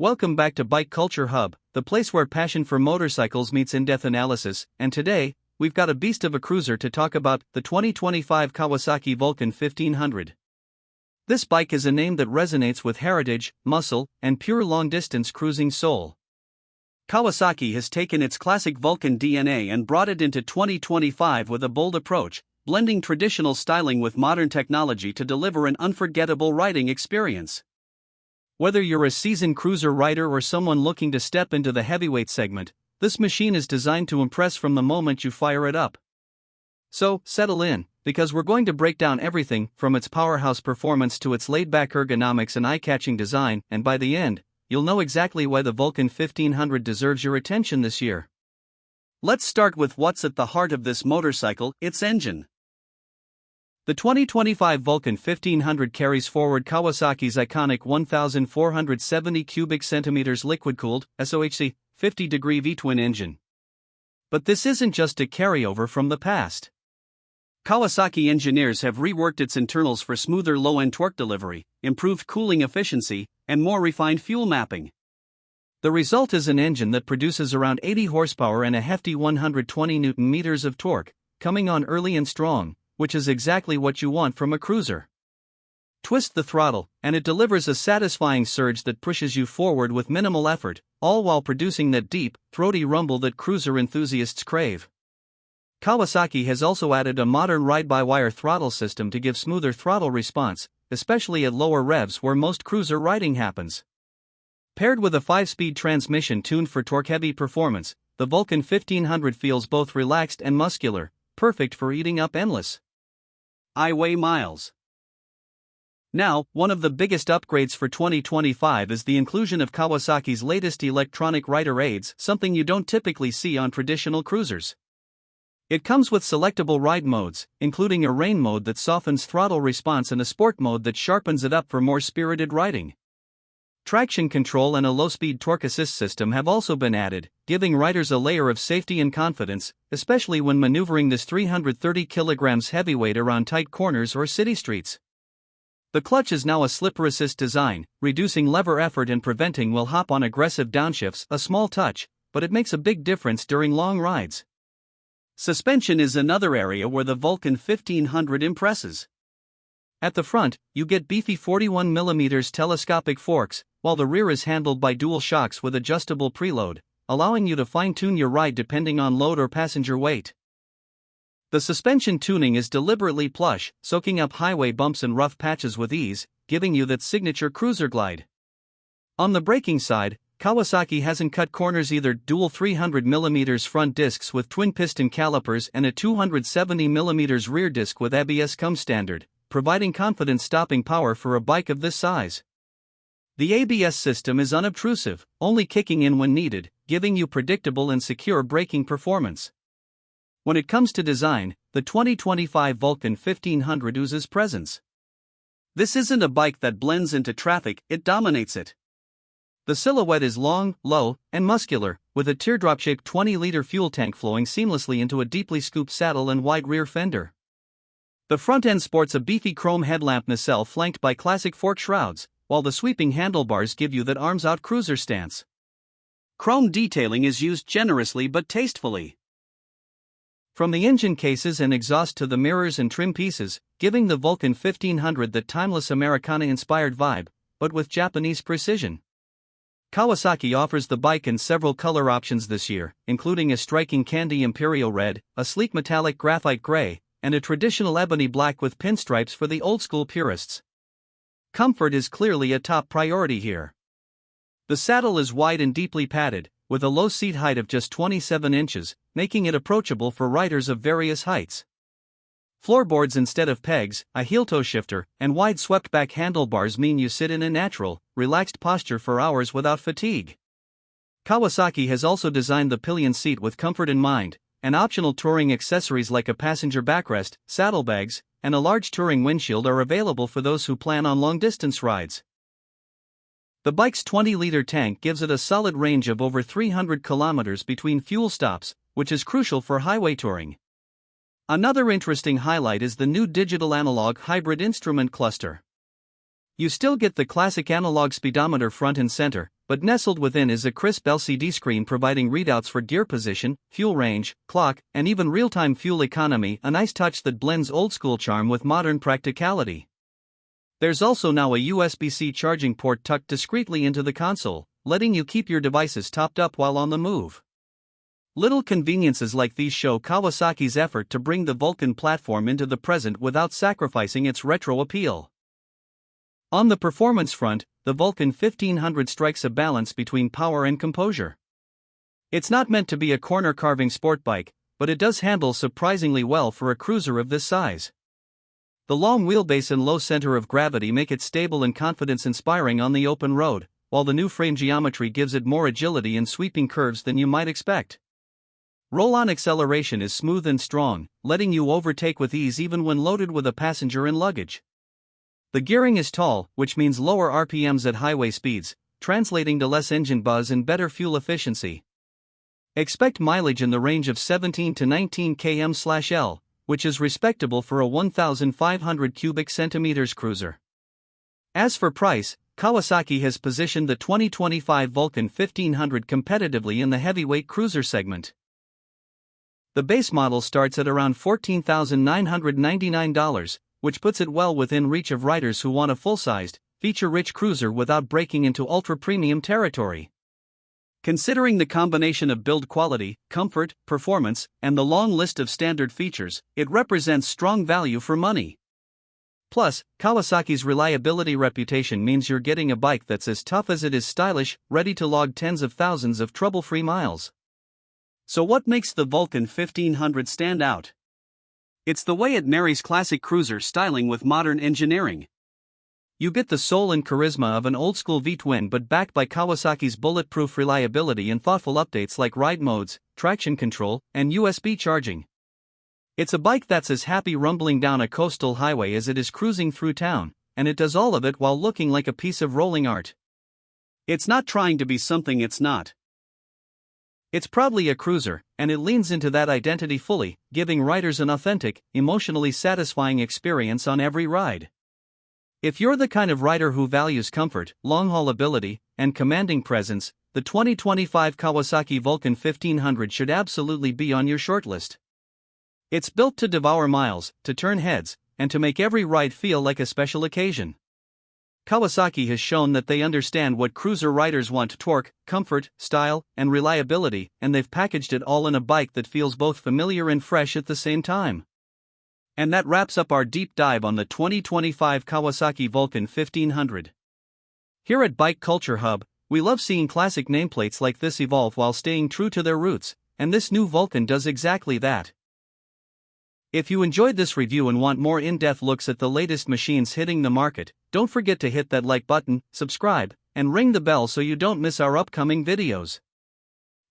Welcome back to Bike Culture Hub, the place where passion for motorcycles meets in-depth analysis, and today, we've got a beast of a cruiser to talk about, the 2025 Kawasaki Vulcan 1500. This bike is a name that resonates with heritage, muscle, and pure long-distance cruising soul. Kawasaki has taken its classic Vulcan DNA and brought it into 2025 with a bold approach, blending traditional styling with modern technology to deliver an unforgettable riding experience. Whether you're a seasoned cruiser rider or someone looking to step into the heavyweight segment, this machine is designed to impress from the moment you fire it up. So, settle in, because we're going to break down everything from its powerhouse performance to its laid-back ergonomics and eye-catching design, and by the end, you'll know exactly why the Vulcan 1500 deserves your attention this year. Let's start with what's at the heart of this motorcycle: its engine. The 2025 Vulcan 1500 carries forward Kawasaki's iconic 1,470 cubic centimeters liquid-cooled, SOHC, 50-degree V-twin engine. But this isn't just a carryover from the past. Kawasaki engineers have reworked its internals for smoother low-end torque delivery, improved cooling efficiency, and more refined fuel mapping. The result is an engine that produces around 80 horsepower and a hefty 120 Nm of torque, coming on early and strong, which is exactly what you want from a cruiser. Twist the throttle, and it delivers a satisfying surge that pushes you forward with minimal effort, all while producing that deep, throaty rumble that cruiser enthusiasts crave. Kawasaki has also added a modern ride-by-wire throttle system to give smoother throttle response, especially at lower revs where most cruiser riding happens. Paired with a 5-speed transmission tuned for torque-heavy performance, the Vulcan 1500 feels both relaxed and muscular, perfect for eating up endless highway miles. Now, one of the biggest upgrades for 2025 is the inclusion of Kawasaki's latest electronic rider aids, something you don't typically see on traditional cruisers. It comes with selectable ride modes, including a rain mode that softens throttle response and a sport mode that sharpens it up for more spirited riding. Traction control and a low-speed torque assist system have also been added, giving riders a layer of safety and confidence, especially when maneuvering this 330 kg heavyweight around tight corners or city streets. The clutch is now a slipper-assist design, reducing lever effort and preventing will-hop on aggressive downshifts, a small touch, but it makes a big difference during long rides. Suspension is another area where the Vulcan 1500 impresses. At the front, you get beefy 41mm telescopic forks, while the rear is handled by dual shocks with adjustable preload, allowing you to fine-tune your ride depending on load or passenger weight. The suspension tuning is deliberately plush, soaking up highway bumps and rough patches with ease, giving you that signature cruiser glide. On the braking side, Kawasaki hasn't cut corners either. Dual 300mm front discs with twin-piston calipers and a 270mm rear disc with ABS come standard, providing confident stopping power for a bike of this size. The ABS system is unobtrusive, only kicking in when needed, giving you predictable and secure braking performance. When it comes to design, the 2025 Vulcan 1500 oozes presence. This isn't a bike that blends into traffic, it dominates it. The silhouette is long, low, and muscular, with a teardrop-shaped 20-liter fuel tank flowing seamlessly into a deeply scooped saddle and wide rear fender. The front end sports a beefy chrome headlamp nacelle flanked by classic fork shrouds, while the sweeping handlebars give you that arms-out cruiser stance. Chrome detailing is used generously but tastefully. From the engine cases and exhaust to the mirrors and trim pieces, giving the Vulcan 1500 that timeless Americana-inspired vibe, but with Japanese precision. Kawasaki offers the bike in several color options this year, including a striking candy imperial red, a sleek metallic graphite gray, and a traditional ebony black with pinstripes for the old-school purists. Comfort is clearly a top priority here. The saddle is wide and deeply padded, with a low seat height of just 27 inches, making it approachable for riders of various heights. Floorboards instead of pegs, a heel-toe shifter, and wide swept-back handlebars mean you sit in a natural, relaxed posture for hours without fatigue. Kawasaki has also designed the pillion seat with comfort in mind, and optional touring accessories like a passenger backrest, saddlebags, and a large touring windshield are available for those who plan on long-distance rides. The bike's 20-liter tank gives it a solid range of over 300 kilometers between fuel stops, which is crucial for highway touring. Another interesting highlight is the new digital-analog hybrid instrument cluster. You still get the classic analog speedometer front and center, but nestled within is a crisp LCD screen providing readouts for gear position, fuel range, clock, and even real-time fuel economy, a nice touch that blends old-school charm with modern practicality. There's also now a USB-C charging port tucked discreetly into the console, letting you keep your devices topped up while on the move. Little conveniences like these show Kawasaki's effort to bring the Vulcan platform into the present without sacrificing its retro appeal. On the performance front, the Vulcan 1500 strikes a balance between power and composure. It's not meant to be a corner-carving sport bike, but it does handle surprisingly well for a cruiser of this size. The long wheelbase and low center of gravity make it stable and confidence-inspiring on the open road, while the new frame geometry gives it more agility in sweeping curves than you might expect. Roll-on acceleration is smooth and strong, letting you overtake with ease even when loaded with a passenger and luggage. The gearing is tall, which means lower RPMs at highway speeds, translating to less engine buzz and better fuel efficiency. Expect mileage in the range of 17 to 19 km/L, which is respectable for a 1,500 cubic centimeters cruiser. As for price, Kawasaki has positioned the 2025 Vulcan 1500 competitively in the heavyweight cruiser segment. The base model starts at around $14,999, which puts it well within reach of riders who want a full-sized, feature-rich cruiser without breaking into ultra-premium territory. Considering the combination of build quality, comfort, performance, and the long list of standard features, it represents strong value for money. Plus, Kawasaki's reliability reputation means you're getting a bike that's as tough as it is stylish, ready to log tens of thousands of trouble-free miles. So what makes the Vulcan 1500 stand out? It's the way it marries classic cruiser styling with modern engineering. You get the soul and charisma of an old-school V-twin but backed by Kawasaki's bulletproof reliability and thoughtful updates like ride modes, traction control, and USB charging. It's a bike that's as happy rumbling down a coastal highway as it is cruising through town, and it does all of it while looking like a piece of rolling art. It's not trying to be something it's not. It's proudly a cruiser, and it leans into that identity fully, giving riders an authentic, emotionally satisfying experience on every ride. If you're the kind of rider who values comfort, long-haul ability, and commanding presence, the 2025 Kawasaki Vulcan 1500 should absolutely be on your shortlist. It's built to devour miles, to turn heads, and to make every ride feel like a special occasion. Kawasaki has shown that they understand what cruiser riders want: torque, comfort, style, and reliability, and they've packaged it all in a bike that feels both familiar and fresh at the same time. And that wraps up our deep dive on the 2025 Kawasaki Vulcan 1500. Here at Bike Culture Hub, we love seeing classic nameplates like this evolve while staying true to their roots, and this new Vulcan does exactly that. If you enjoyed this review and want more in-depth looks at the latest machines hitting the market, don't forget to hit that like button, subscribe, and ring the bell so you don't miss our upcoming videos.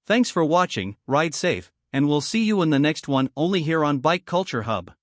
Thanks for watching, ride safe, and we'll see you in the next one only here on Bike Culture Hub.